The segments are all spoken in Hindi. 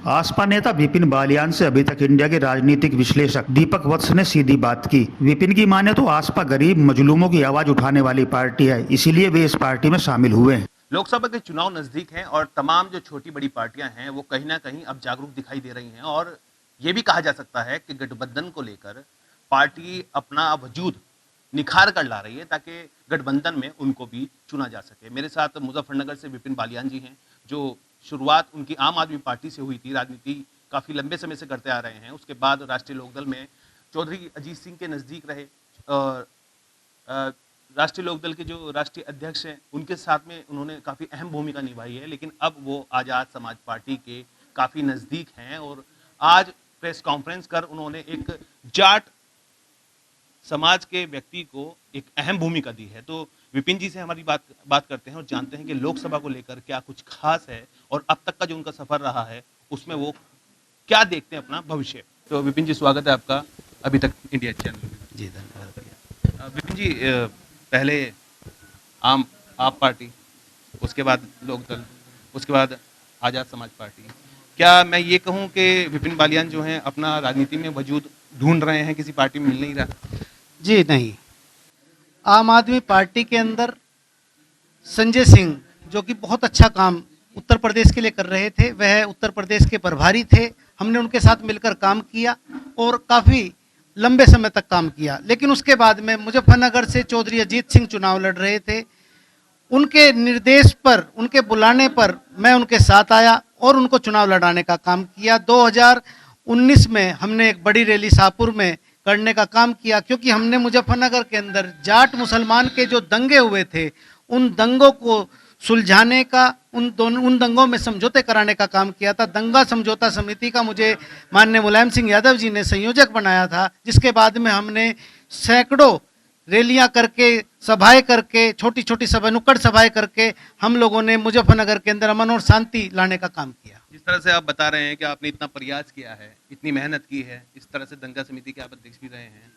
आसपा नेता विपिन बालियान से अभी तक इंडिया के राजनीतिक विश्लेषक दीपक वत्स ने सीधी बात की। विपिन की माने तो आसपा गरीब मजलूमों की आवाज उठाने वाली पार्टी है, इसीलिए वे इस पार्टी में शामिल हुए हैं। लोकसभा के चुनाव नजदीक हैं और तमाम जो छोटी बड़ी पार्टियां हैं वो कहीं ना कहीं अब जागरूक दिखाई दे रही हैं और ये भी कहा जा सकता है कि गठबंधन को लेकर पार्टी अपना वजूद निखार कर ला रही है ताकि गठबंधन में उनको भी चुना जा सके। मेरे साथ मुजफ्फरनगर से विपिन बालियान जी हैं, जो शुरुआत उनकी आम आदमी पार्टी से हुई थी, राजनीति काफ़ी लंबे समय से करते आ रहे हैं। उसके बाद राष्ट्रीय लोकदल में चौधरी अजीत सिंह के नज़दीक रहे और राष्ट्रीय लोकदल के जो राष्ट्रीय अध्यक्ष हैं उनके साथ में उन्होंने काफ़ी अहम भूमिका निभाई है, लेकिन अब वो आज़ाद समाज पार्टी के काफ़ी नज़दीक हैं और आज प्रेस कॉन्फ्रेंस कर उन्होंने एक जाट समाज के व्यक्ति को एक अहम भूमिका दी है। तो विपिन जी से हमारी बात करते हैं और जानते हैं कि लोकसभा को लेकर क्या कुछ खास है और अब तक का जो उनका सफर रहा है उसमें वो क्या देखते हैं अपना भविष्य। तो विपिन जी, स्वागत है आपका अभी तक इंडिया चैनल में। जी धन्यवाद। विपिन जी, पहले आप पार्टी, उसके बाद लोकदल, उसके बाद आज़ाद समाज पार्टी। क्या मैं ये कहूँ कि विपिन बालियान जो हैं अपना राजनीति में वजूद ढूंढ रहे हैं, किसी पार्टी में मिल नहीं रहा? जी नहीं, आम आदमी पार्टी के अंदर संजय सिंह जो कि बहुत अच्छा काम उत्तर प्रदेश के लिए कर रहे थे, वह उत्तर प्रदेश के प्रभारी थे। हमने उनके साथ मिलकर काम किया और काफ़ी लंबे समय तक काम किया। लेकिन उसके बाद में मुजफ्फरनगर से चौधरी अजीत सिंह चुनाव लड़ रहे थे। उनके निर्देश पर, उनके बुलाने पर मैं उनके साथ आया और उनको चुनाव लड़ाने का काम किया। 2019 में हमने एक बड़ी रैली शाहपुर में करने का काम किया, क्योंकि हमने मुजफ्फरनगर के अंदर जाट मुसलमान के जो दंगे हुए थे उन दंगों को सुलझाने का, उन दंगों में समझौते कराने का काम किया था। दंगा समझौता समिति का मुझे माननीय मुलायम सिंह यादव जी ने संयोजक बनाया था, जिसके बाद में हमने सैकड़ों रैलियां करके, सभाएं करके, छोटी छोटी सभा, नुक्कड़ सभाएं करके हम लोगों ने मुजफ्फरनगर के अंदर अमन और शांति लाने का काम किया। जिस तरह से आप बता रहे हैं कि आपने इतना प्रयास किया है, इतनी मेहनत की है, इस तरह से दंगा समिति के आप अध्यक्ष भी रहे हैं,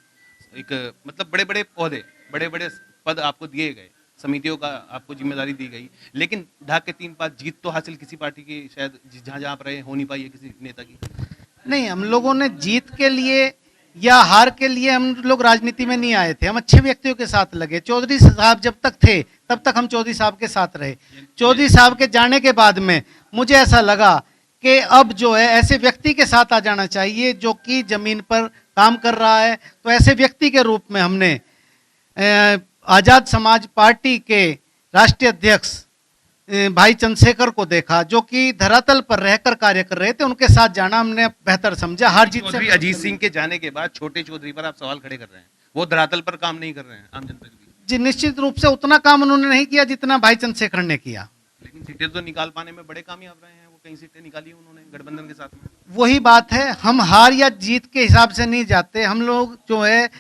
एक मतलब बड़े बड़े पौधे, बड़े बड़े पद आपको दिए गए, समितियों का आपको जिम्मेदारी दी गई, लेकिन ढाक के 3-5 जीत तो हासिल किसी पार्टी की शायद जहाँ जहाँ आप रहे हो नहीं पाई है किसी नेता की। नहीं, हम लोगों ने जीत के लिए या हार के लिए हम लोग राजनीति में नहीं आए थे। हम अच्छे व्यक्तियों के साथ लगे। चौधरी साहब जब तक थे तब तक हम चौधरी साहब के साथ रहे। चौधरी साहब के जाने के बाद में मुझे ऐसा लगा कि अब जो है ऐसे व्यक्ति के साथ आ जाना चाहिए जो कि जमीन पर काम कर रहा है। तो ऐसे व्यक्ति के रूप में हमने आज़ाद समाज पार्टी के राष्ट्रीय अध्यक्ष भाई चंद्रशेखर को देखा, जो कि धरातल पर रहकर कार्य कर रहे थे। उनके साथ जाना हमने बेहतर समझा। हार जीत से अजीत सिंह के जाने के बाद छोटे चौधरी पर आप सवाल खड़े कर रहे हैं, वो धरातल पर काम नहीं कर रहे हैं आम जनता के लिए। जी, निश्चित रूप से उतना काम उन्होंने नहीं किया जितना भाई चंद्रशेखर ने किया, लेकिन सीटें तो निकाल पाने में बड़े कामयाब रहे हैं। वो कई सीटें निकाली उन्होंने गठबंधन के साथ में। वही बात है, हम हार या जीत के हिसाब से नहीं जाते। हम लोग जो है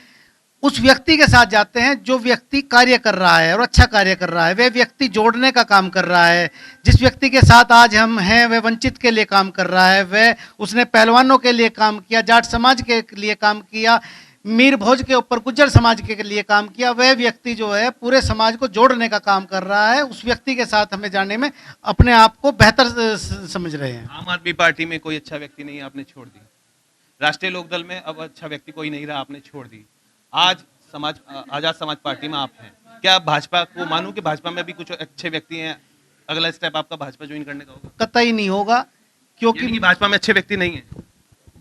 उस व्यक्ति के साथ जाते हैं जो व्यक्ति कार्य कर रहा है और अच्छा कार्य कर रहा है। वह व्यक्ति जोड़ने का काम कर रहा है। जिस व्यक्ति के साथ आज हम हैं वह वंचित के लिए काम कर रहा है। वह उसने पहलवानों के लिए काम किया, जाट समाज के लिए काम किया, मीर भोज के ऊपर गुज्जर समाज के लिए काम किया। वह व्यक्ति जो है पूरे समाज को जोड़ने का काम कर रहा है। उस व्यक्ति के साथ हमें जाने में अपने आप को बेहतर समझ रहे हैं। आम आदमी पार्टी में कोई अच्छा व्यक्ति नहीं, आपने छोड़ दी। राष्ट्रीय लोकदल में अब अच्छा व्यक्ति कोई नहीं रहा, आपने छोड़ दी। आज आज़ाद समाज पार्टी में आप हैं। क्या भाजपा को मानूं कि भाजपा में भी कुछ अच्छे व्यक्ति हैं? अगला स्टेप आपका भाजपा ज्वाइन करने का होगा? कतई नहीं होगा, क्योंकि भाजपा में अच्छे व्यक्ति नहीं है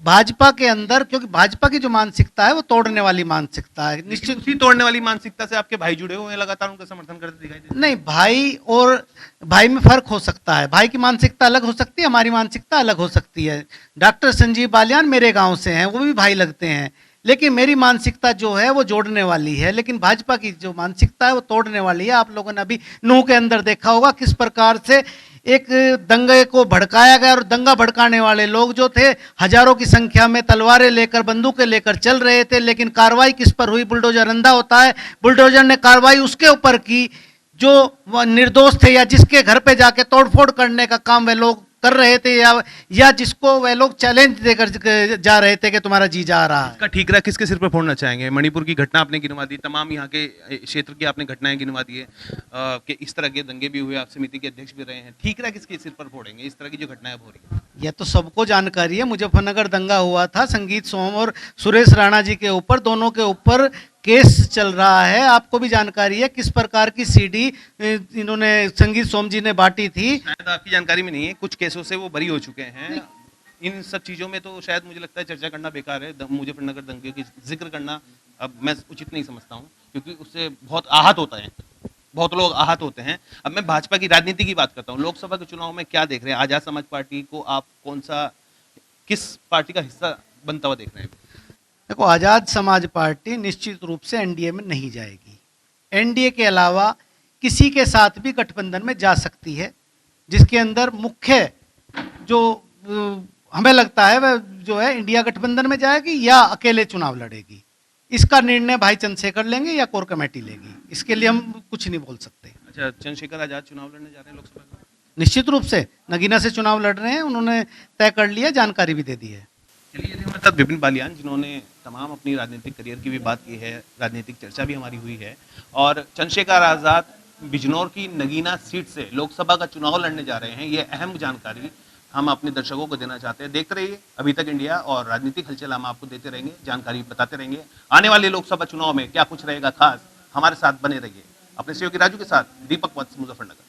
भाजपा के अंदर, क्योंकि भाजपा की जो मानसिकता है वो तोड़ने वाली मानसिकता है। निश्चित उसी तोड़ने वाली मानसिकता से आपके भाई जुड़े हुए हैं, लगातार उनका समर्थन करते दिखाई दे। नहीं, भाई और भाई में फर्क हो सकता है। भाई की मानसिकता अलग हो सकती है, हमारी मानसिकता अलग हो सकती है। डॉक्टर संजीव बालियान मेरे गांव से हैं, वो भी भाई लगते हैं, लेकिन मेरी मानसिकता जो है वो जोड़ने वाली है। लेकिन भाजपा की जो मानसिकता है वो तोड़ने वाली है। आप लोगों ने अभी नूह के अंदर देखा होगा किस प्रकार से एक दंगे को भड़काया गया और दंगा भड़काने वाले लोग जो थे हजारों की संख्या में तलवारें लेकर, बंदूकें लेकर चल रहे थे। लेकिन कार्रवाई किस पर हुई? बुलडोजर अंधा होता है। बुलडोजर ने कार्रवाई उसके ऊपर की जो निर्दोष थे या जिसके घर पे जाके तोड़फोड़ करने का काम वे लोग कर रहे थे या जिसको वह लोग चैलेंज देकर जा रहे थे कि तुम्हारा जी जा रहा है। इसका ठीकरा किसके सिर पर फोड़ना चाहेंगे? मणिपुर की घटना आपने गिनवा दी, तमाम यहाँ के क्षेत्र की आपने घटनाएं गिनवा दी है कि इस तरह के दंगे भी हुए, आप समिति के अध्यक्ष भी रहे हैं। ठीकरा किसके सिर पर फोड़ेंगे इस तरह की जो घटनाएं अब हो रही है? यह तो सबको जानकारी है। मुजफ्फरनगर दंगा हुआ था, संगीत सोम और सुरेश राणा जी के ऊपर, दोनों के ऊपर केस चल रहा है। आपको भी जानकारी है किस प्रकार की सीडी इन्होंने संगीत सोम जी ने बांटी थी। शायद आपकी जानकारी में नहीं है, कुछ केसों से वो बरी हो चुके हैं। इन सब चीजों में तो शायद मुझे लगता है चर्चा करना बेकार है। मुजफ्फरनगर दंगे की जिक्र करना अब मैं उचित नहीं समझता हूँ, क्योंकि उससे बहुत आहत होता है, बहुत लोग आहत होते हैं। अब मैं भाजपा की राजनीति की बात करता हूँ। लोकसभा के चुनाव में क्या देख रहे हैं? आजाद समाज पार्टी को आप किस पार्टी का हिस्सा बनता हुआ देख रहे हैं? देखो, आजाद समाज पार्टी निश्चित रूप से एनडीए में नहीं जाएगी। एनडीए के अलावा किसी के साथ भी गठबंधन में जा सकती है, जिसके अंदर मुख्य जो हमें लगता है वह जो है इंडिया गठबंधन में जाएगी या अकेले चुनाव लड़ेगी। इसका निर्णय भाई चंद्रशेखर लेंगे या कोर कमेटी लेगी, इसके लिए हम कुछ नहीं बोल सकते। अच्छा, चंद्रशेखर आजाद चुनाव लड़ने जा रहे हैं लोकसभा में? निश्चित रूप से नगीना से चुनाव लड़ रहे हैं, उन्होंने तय कर लिया, जानकारी भी दे दी है। चलिए, हमारे साथ विपिन बालियान, जिन्होंने तमाम अपनी राजनीतिक करियर की भी बात की है, राजनीतिक चर्चा भी हमारी हुई है, और चंद्रशेखर आजाद बिजनौर की नगीना सीट से लोकसभा का चुनाव लड़ने जा रहे हैं। ये अहम जानकारी हम अपने दर्शकों को देना चाहते हैं। देखते रहिए अभी तक इंडिया, और राजनीतिक हलचल हम आपको देते रहेंगे, जानकारी बताते रहेंगे। आने वाले लोकसभा चुनाव में क्या कुछ रहेगा खास, हमारे साथ बने रहिए। अपने सहयोगी राजू के साथ दीपक वत्स, मुजफ्फरनगर।